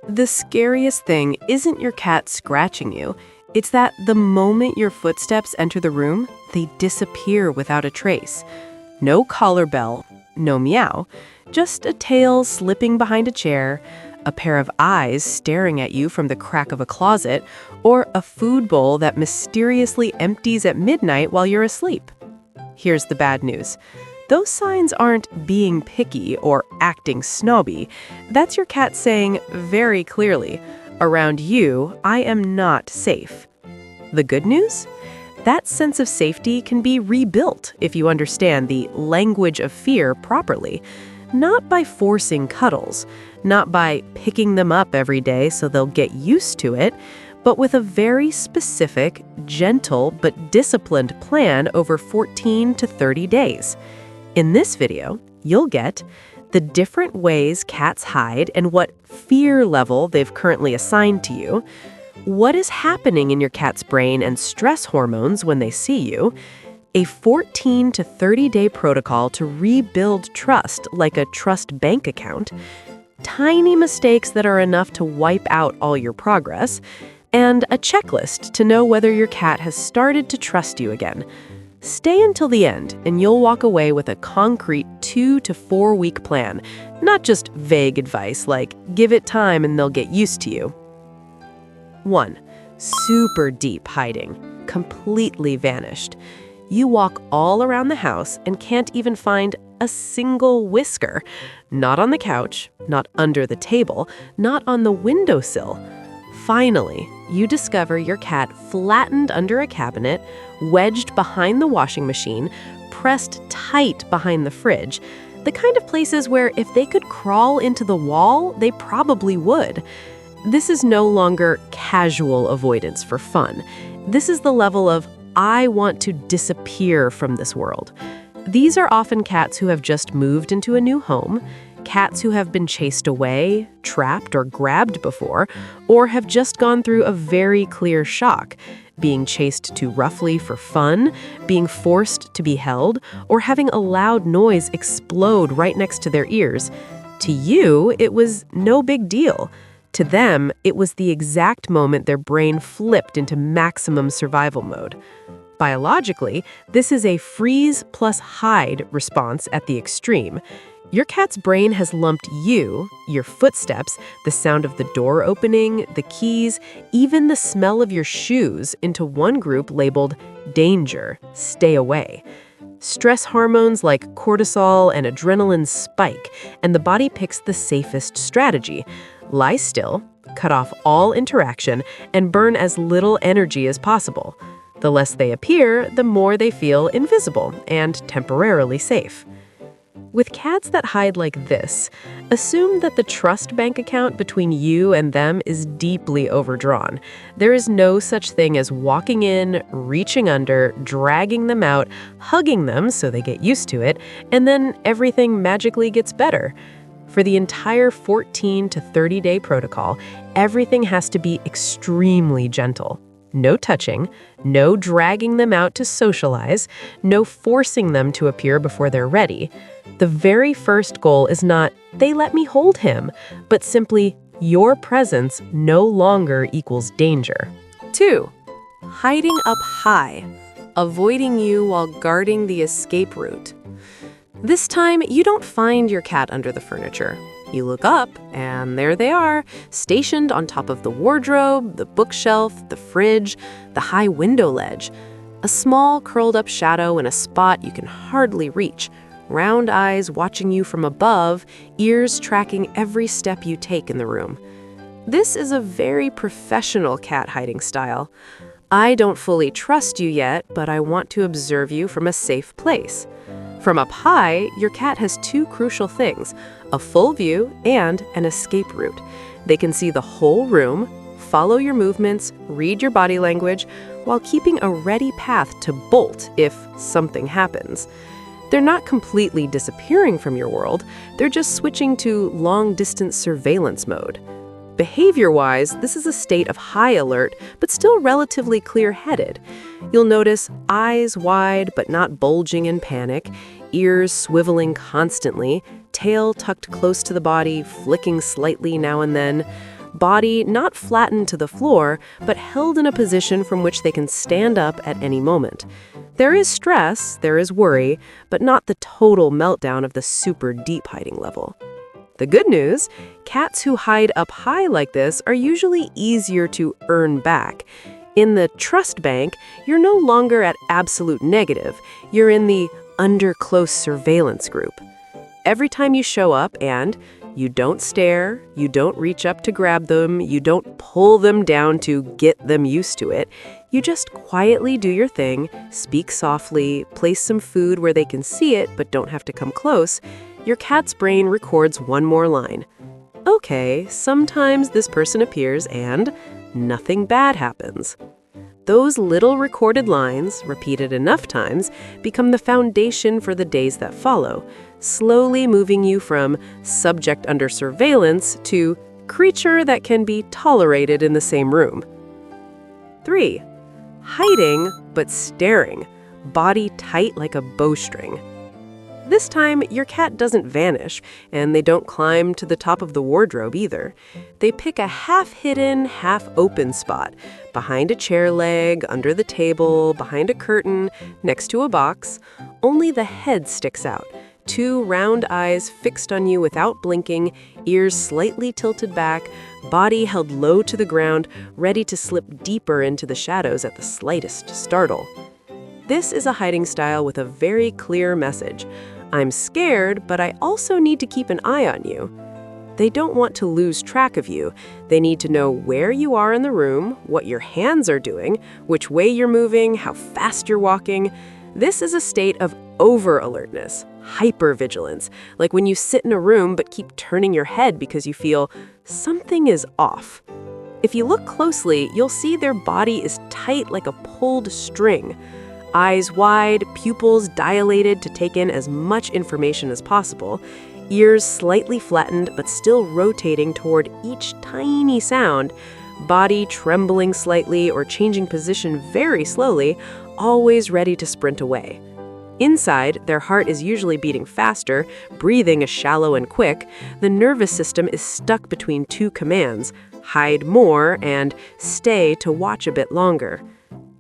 The scariest thing isn't your cat scratching you. It's that the moment your footsteps enter the room, they disappear without a trace. No collar bell, no meow, just a tail slipping behind a chair, a pair of eyes staring at you from the crack of a closet, or a food bowl that mysteriously empties at midnight while you're asleep. Here's the bad news. Those signs aren't being picky or acting snobby. That's your cat saying very clearly, around you, I am not safe. The good news? That sense of safety can be rebuilt if you understand the language of fear properly. Not by forcing cuddles, not by picking them up every day so they'll get used to it, but with a very specific, gentle, but disciplined plan over 14 to 30 days. In this video, you'll get the different ways cats hide and what fear level they've currently assigned to you, what is happening in your cat's brain and stress hormones when they see you, a 14 to 30-day protocol to rebuild trust like a trust bank account, tiny mistakes that are enough to wipe out all your progress, and a checklist to know whether your cat has started to trust you again. Stay until the end, and you'll walk away with a concrete 2 to 4 week plan, not just vague advice like, give it time and they'll get used to you. 1. Super deep hiding. Completely vanished. You walk all around the house and can't even find a single whisker. Not on the couch, not under the table, not on the windowsill. Finally, you discover your cat flattened under a cabinet, wedged behind the washing machine, pressed tight behind the fridge, the kind of places where if they could crawl into the wall, they probably would. This is no longer casual avoidance for fun. This is the level of, I want to disappear from this world. These are often cats who have just moved into a new home, cats who have been chased away, trapped, or grabbed before, or have just gone through a very clear shock, being chased too roughly for fun, being forced to be held, or having a loud noise explode right next to their ears. To you, it was no big deal. To them, it was the exact moment their brain flipped into maximum survival mode. Biologically, this is a freeze plus hide response at the extreme. Your cat's brain has lumped you, your footsteps, the sound of the door opening, the keys, even the smell of your shoes into one group labeled danger, stay away. Stress hormones like cortisol and adrenaline spike, and the body picks the safest strategy. Lie still, cut off all interaction, and burn as little energy as possible. The less they appear, the more they feel invisible and temporarily safe. With cats that hide like this, assume that the trust bank account between you and them is deeply overdrawn. There is no such thing as walking in, reaching under, dragging them out, hugging them so they get used to it, and then everything magically gets better. For the entire 14 to 30-day protocol, everything has to be extremely gentle. No touching, no dragging them out to socialize, no forcing them to appear before they're ready. The very first goal is not, they let me hold him, but simply, your presence no longer equals danger. 2. Hiding up high, avoiding you while guarding the escape route. This time, you don't find your cat under the furniture. You look up, and there they are, stationed on top of the wardrobe, the bookshelf, the fridge, the high window ledge. A small, curled-up shadow in a spot you can hardly reach, round eyes watching you from above, ears tracking every step you take in the room. This is a very professional cat hiding style. I don't fully trust you yet, but I want to observe you from a safe place. From up high, your cat has 2 crucial things, a full view and an escape route. They can see the whole room, follow your movements, read your body language, while keeping a ready path to bolt if something happens. They're not completely disappearing from your world, they're just switching to long-distance surveillance mode. Behavior-wise, this is a state of high alert, but still relatively clear-headed. You'll notice eyes wide but not bulging in panic, ears swiveling constantly, tail tucked close to the body, flicking slightly now and then. body not flattened to the floor, but held in a position from which they can stand up at any moment. There is stress, there is worry, but not the total meltdown of the super deep hiding level. The good news, cats who hide up high like this are usually easier to earn back. In the trust bank, you're no longer at absolute negative. You're in the under close surveillance group. Every time you show up and you don't stare, you don't reach up to grab them, you don't pull them down to get them used to it, you just quietly do your thing, speak softly, place some food where they can see it but don't have to come close, your cat's brain records one more line. Okay, sometimes this person appears and nothing bad happens. Those little recorded lines, repeated enough times, become the foundation for the days that follow, slowly moving you from subject under surveillance to creature that can be tolerated in the same room. 3. Hiding but staring, body tight like a bowstring. This time, your cat doesn't vanish, and they don't climb to the top of the wardrobe either. They pick a half-hidden, half-open spot, behind a chair leg, under the table, behind a curtain, next to a box. Only the head sticks out. 2 round eyes fixed on you without blinking, ears slightly tilted back, body held low to the ground, ready to slip deeper into the shadows at the slightest startle. This is a hiding style with a very clear message. I'm scared, but I also need to keep an eye on you. They don't want to lose track of you. They need to know where you are in the room, what your hands are doing, which way you're moving, how fast you're walking. This is a state of over-alertness, hyper-vigilance, like when you sit in a room but keep turning your head because you feel something is off. If you look closely, you'll see their body is tight like a pulled string. Eyes wide, pupils dilated to take in as much information as possible, ears slightly flattened but still rotating toward each tiny sound, body trembling slightly or changing position very slowly, always ready to sprint away. Inside, their heart is usually beating faster, breathing is shallow and quick. The nervous system is stuck between 2 commands, hide more and stay to watch a bit longer.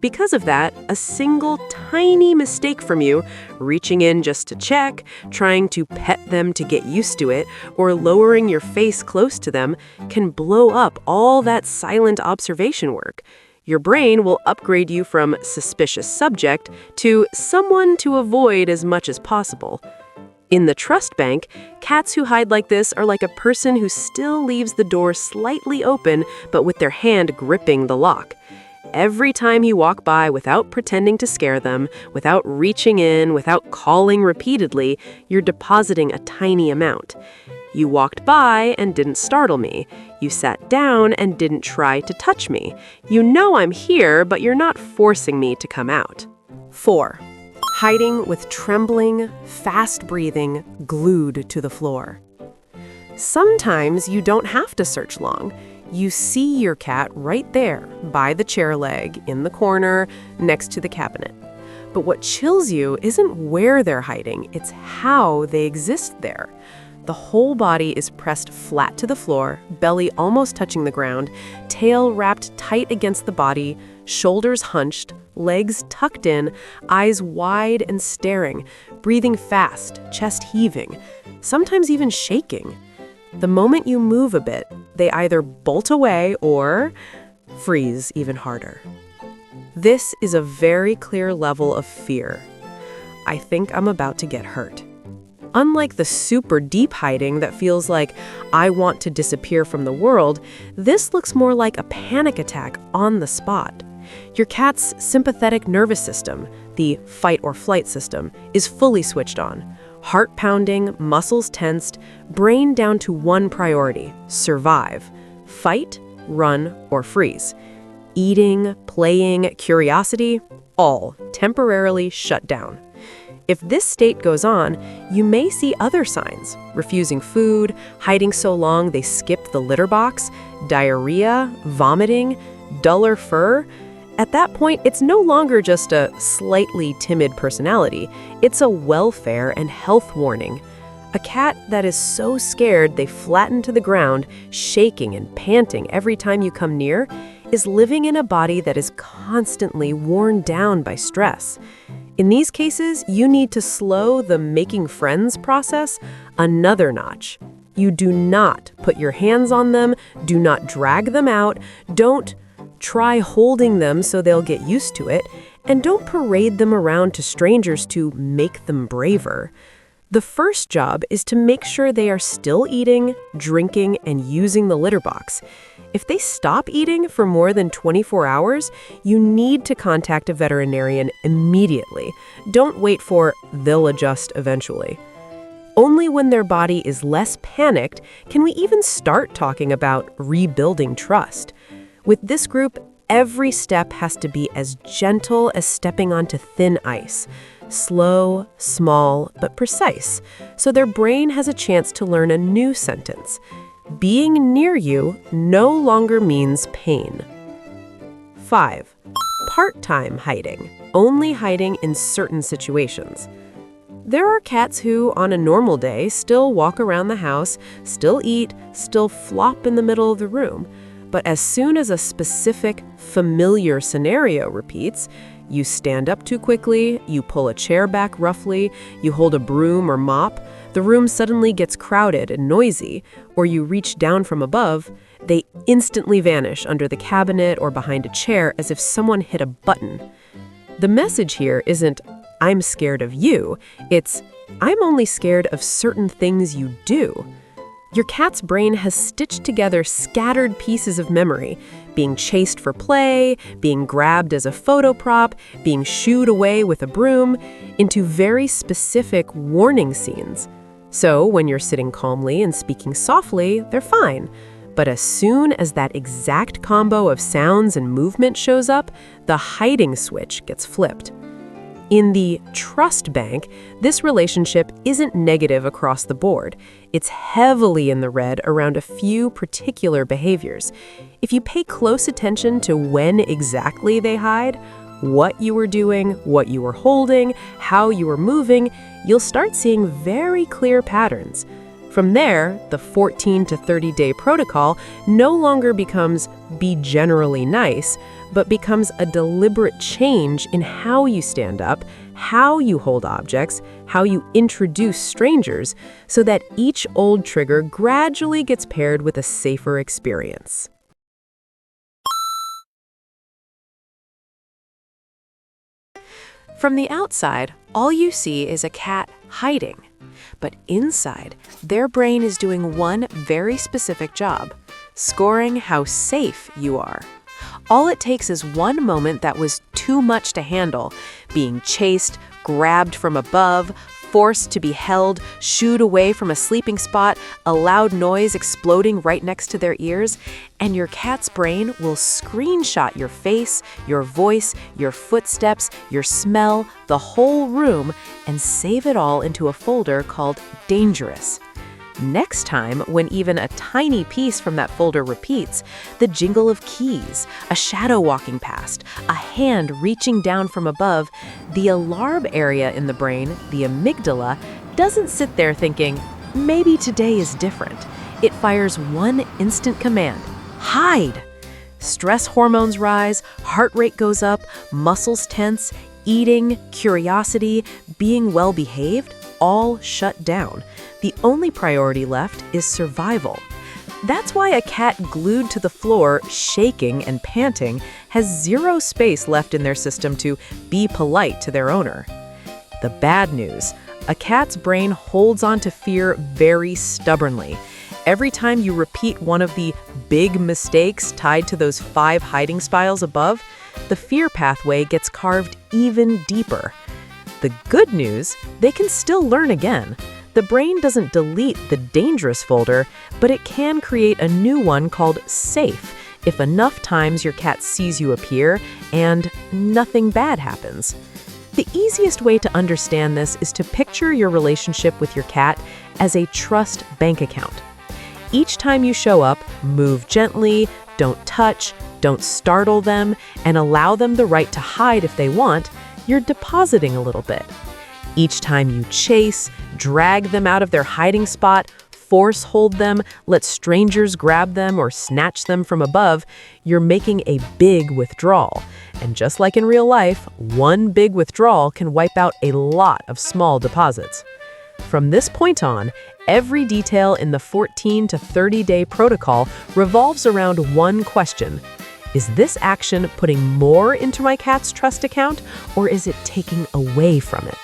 Because of that, a single tiny mistake from you, reaching in just to check, trying to pet them to get used to it, or lowering your face close to them, can blow up all that silent observation work. Your brain will upgrade you from suspicious subject to someone to avoid as much as possible. In the trust bank, cats who hide like this are like a person who still leaves the door slightly open but with their hand gripping the lock. Every time you walk by without pretending to scare them, without reaching in, without calling repeatedly, you're depositing a tiny amount. You walked by and didn't startle me. You sat down and didn't try to touch me. You know I'm here, but you're not forcing me to come out. 4. Hiding with trembling, fast breathing, glued to the floor. Sometimes you don't have to search long. You see your cat right there, by the chair leg, in the corner, next to the cabinet. But what chills you isn't where they're hiding, it's how they exist there. The whole body is pressed flat to the floor, belly almost touching the ground, tail wrapped tight against the body, shoulders hunched, legs tucked in, eyes wide and staring, breathing fast, chest heaving, sometimes even shaking. The moment you move a bit, they either bolt away or freeze even harder. This is a very clear level of fear. I think I'm about to get hurt. Unlike the super deep hiding that feels like I want to disappear from the world, this looks more like a panic attack on the spot. Your cat's sympathetic nervous system, the fight or flight system, is fully switched on. Heart pounding, muscles tensed, brain down to one priority: survive. Fight, run, or freeze. Eating, playing, curiosity, all temporarily shut down. If this state goes on, you may see other signs: refusing food, hiding so long they skip the litter box, diarrhea, vomiting, duller fur. At that point, it's no longer just a slightly timid personality. It's a welfare and health warning. A cat that is so scared they flatten to the ground, shaking and panting every time you come near, is living in a body that is constantly worn down by stress. In these cases, you need to slow the making friends process another notch. You do not put your hands on them, do not drag them out, don't try holding them so they'll get used to it, and don't parade them around to strangers to make them braver. The first job is to make sure they are still eating, drinking, and using the litter box. If they stop eating for more than 24 hours, you need to contact a veterinarian immediately. Don't wait for "they'll adjust eventually." Only when their body is less panicked can we even start talking about rebuilding trust. With this group, every step has to be as gentle as stepping onto thin ice. Slow, small, but precise, so their brain has a chance to learn a new sentence. Being near you no longer means pain. 5. Part-time hiding, only hiding in certain situations. There are cats who, on a normal day, still walk around the house, still eat, still flop in the middle of the room. But as soon as a specific, familiar scenario repeats, you stand up too quickly, you pull a chair back roughly, you hold a broom or mop, the room suddenly gets crowded and noisy, or you reach down from above, they instantly vanish under the cabinet or behind a chair as if someone hit a button. The message here isn't, "I'm scared of you," it's, "I'm only scared of certain things you do." Your cat's brain has stitched together scattered pieces of memory, being chased for play, being grabbed as a photo prop, being shooed away with a broom, into very specific warning scenes. So when you're sitting calmly and speaking softly, they're fine. But as soon as that exact combo of sounds and movement shows up, the hiding switch gets flipped. In the trust bank, this relationship isn't negative across the board. It's heavily in the red around a few particular behaviors. If you pay close attention to when exactly they hide, what you were doing, what you were holding, how you were moving, you'll start seeing very clear patterns. From there, the 14 to 30-day protocol no longer becomes "be generally nice," but becomes a deliberate change in how you stand up, how you hold objects, how you introduce strangers, so that each old trigger gradually gets paired with a safer experience. From the outside, all you see is a cat hiding. But inside, their brain is doing one very specific job: scoring how safe you are. All it takes is one moment that was too much to handle, being chased, grabbed from above, forced to be held, shooed away from a sleeping spot, a loud noise exploding right next to their ears, and your cat's brain will screenshot your face, your voice, your footsteps, your smell, the whole room, and save it all into a folder called Dangerous. Next time, when even a tiny piece from that folder repeats, the jingle of keys, a shadow walking past, a hand reaching down from above, the alarm area in the brain, the amygdala, doesn't sit there thinking, "Maybe today is different." It fires one instant command: hide! Stress hormones rise, heart rate goes up, muscles tense, eating, curiosity, being well behaved, all shut down. The only priority left is survival. That's why a cat glued to the floor, shaking and panting, has zero space left in their system to be polite to their owner. The bad news: a cat's brain holds on to fear very stubbornly. Every time you repeat one of the big mistakes tied to those 5 hiding styles above, the fear pathway gets carved even deeper. The good news: they can still learn again. The brain doesn't delete the dangerous folder, but it can create a new one called safe if enough times your cat sees you appear and nothing bad happens. The easiest way to understand this is to picture your relationship with your cat as a trust bank account. Each time you show up, move gently, don't touch, don't startle them, and allow them the right to hide if they want, you're depositing a little bit. Each time you chase, drag them out of their hiding spot, force hold them, let strangers grab them or snatch them from above, you're making a big withdrawal. And just like in real life, one big withdrawal can wipe out a lot of small deposits. From this point on, every detail in the 14 to 30-day protocol revolves around one question. Is this action putting more into my cat's trust account, or is it taking away from it?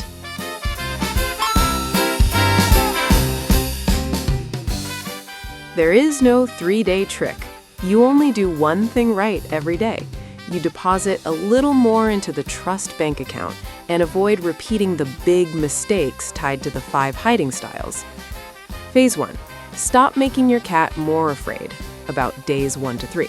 There is no 3-day trick. You only do one thing right every day. You deposit a little more into the trust bank account and avoid repeating the big mistakes tied to the 5 hiding styles. Phase 1. Stop making your cat more afraid, about days 1 to 3.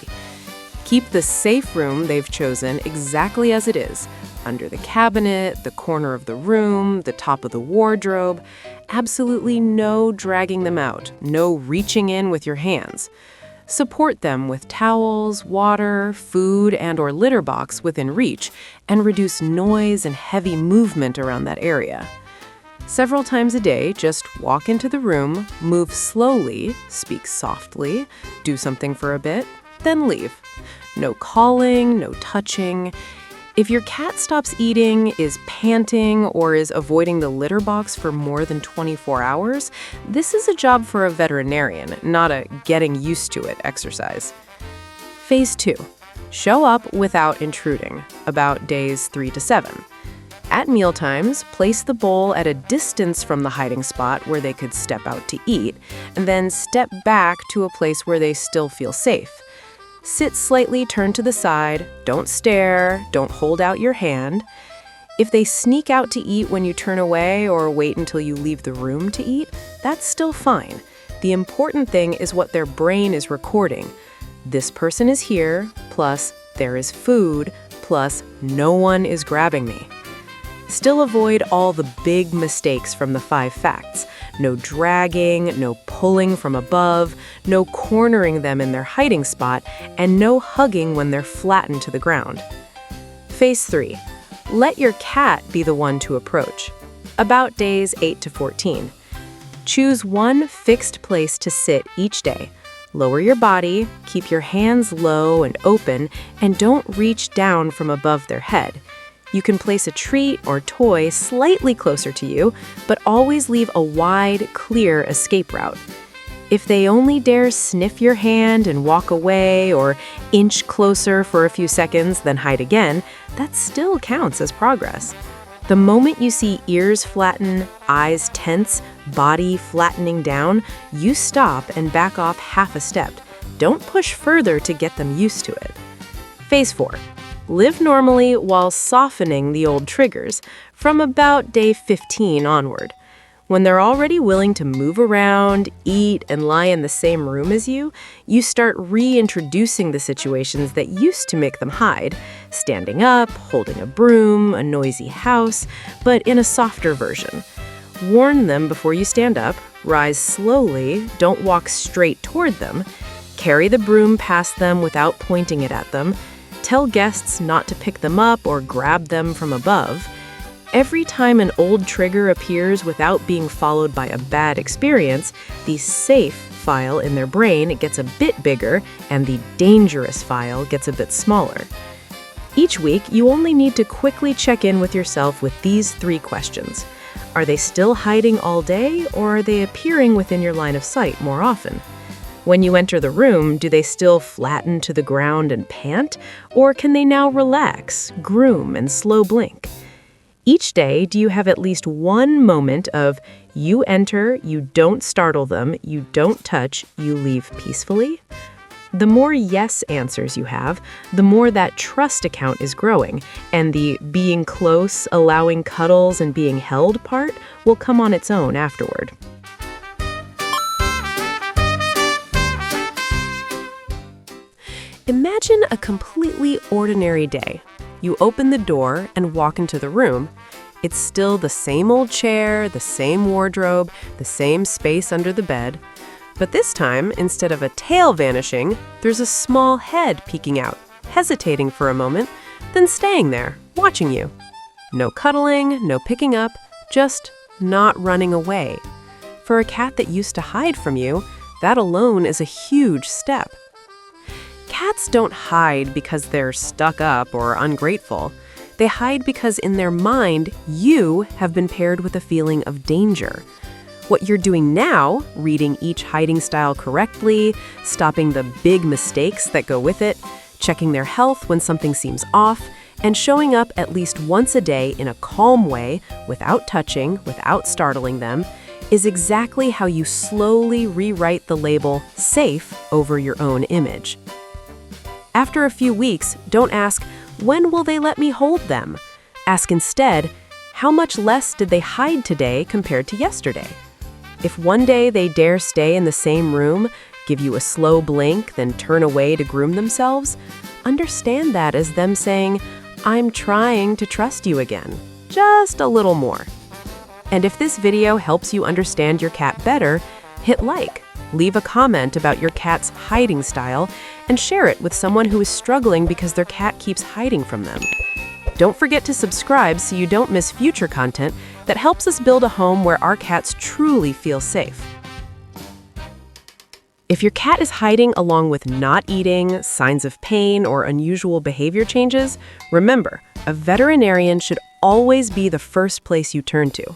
Keep the safe room they've chosen exactly as it is, under the cabinet, the corner of the room, the top of the wardrobe. Absolutely no dragging them out, no reaching in with your hands. Support them with towels, water, food, and/or litter box within reach, and reduce noise and heavy movement around that area. Several times a day, just walk into the room, move slowly, speak softly, do something for a bit, then leave. No calling, no touching. If your cat stops eating, is panting, or is avoiding the litter box for more than 24 hours, this is a job for a veterinarian, not a getting used to it exercise. Phase 2. Show up without intruding, about days 3 to 7. At mealtimes, place the bowl at a distance from the hiding spot where they could step out to eat, and then step back to a place where they still feel safe. Sit slightly turned to the side, don't stare, don't hold out your hand. If they sneak out to eat when you turn away or wait until you leave the room to eat, that's still fine. The important thing is what their brain is recording. This person is here, plus there is food, plus no one is grabbing me. Still avoid all the big mistakes from the 5 facts. No dragging, no pulling from above, no cornering them in their hiding spot, and no hugging when they're flattened to the ground. Phase 3. Let your cat be the one to approach. About days 8 to 14. Choose one fixed place to sit each day. Lower your body, keep your hands low and open, and don't reach down from above their head. You can place a treat or toy slightly closer to you, but always leave a wide, clear escape route. If they only dare sniff your hand and walk away or inch closer for a few seconds, then hide again, that still counts as progress. The moment you see ears flatten, eyes tense, body flattening down, you stop and back off half a step. Don't push further to get them used to it. Phase 4. Live normally while softening the old triggers from about day 15 onward. When they're already willing to move around, eat, and lie in the same room as you, you start reintroducing the situations that used to make them hide, standing up, holding a broom, a noisy house, but in a softer version. Warn them before you stand up, rise slowly, don't walk straight toward them, carry the broom past them without pointing it at them, tell guests not to pick them up or grab them from above. Every time an old trigger appears without being followed by a bad experience, the safe file in their brain gets a bit bigger and the dangerous file gets a bit smaller. Each week, you only need to quickly check in with yourself with these 3 questions. Are they still hiding all day, or are they appearing within your line of sight more often? When you enter the room, do they still flatten to the ground and pant, or can they now relax, groom, and slow blink? Each day, do you have at least one moment of you enter, you don't startle them, you don't touch, you leave peacefully? The more yes answers you have, the more that trust account is growing, and the being close, allowing cuddles, and being held part will come on its own afterward. Imagine a completely ordinary day. You open the door and walk into the room. It's still the same old chair, the same wardrobe, the same space under the bed. But this time, instead of a tail vanishing, there's a small head peeking out, hesitating for a moment, then staying there, watching you. No cuddling, no picking up, just not running away. For a cat that used to hide from you, that alone is a huge step. Cats don't hide because they're stuck up or ungrateful. They hide because in their mind, you have been paired with a feeling of danger. What you're doing now, reading each hiding style correctly, stopping the big mistakes that go with it, checking their health when something seems off, and showing up at least once a day in a calm way, without touching, without startling them, is exactly how you slowly rewrite the label safe over your own image. After a few weeks, don't ask, when will they let me hold them? Ask instead, how much less did they hide today compared to yesterday? If one day they dare stay in the same room, give you a slow blink, then turn away to groom themselves, understand that as them saying, I'm trying to trust you again, just a little more. And if this video helps you understand your cat better, hit like, leave a comment about your cat's hiding style, and share it with someone who is struggling because their cat keeps hiding from them. Don't forget to subscribe so you don't miss future content that helps us build a home where our cats truly feel safe. If your cat is hiding along with not eating, signs of pain, or unusual behavior changes, remember, a veterinarian should always be the first place you turn to.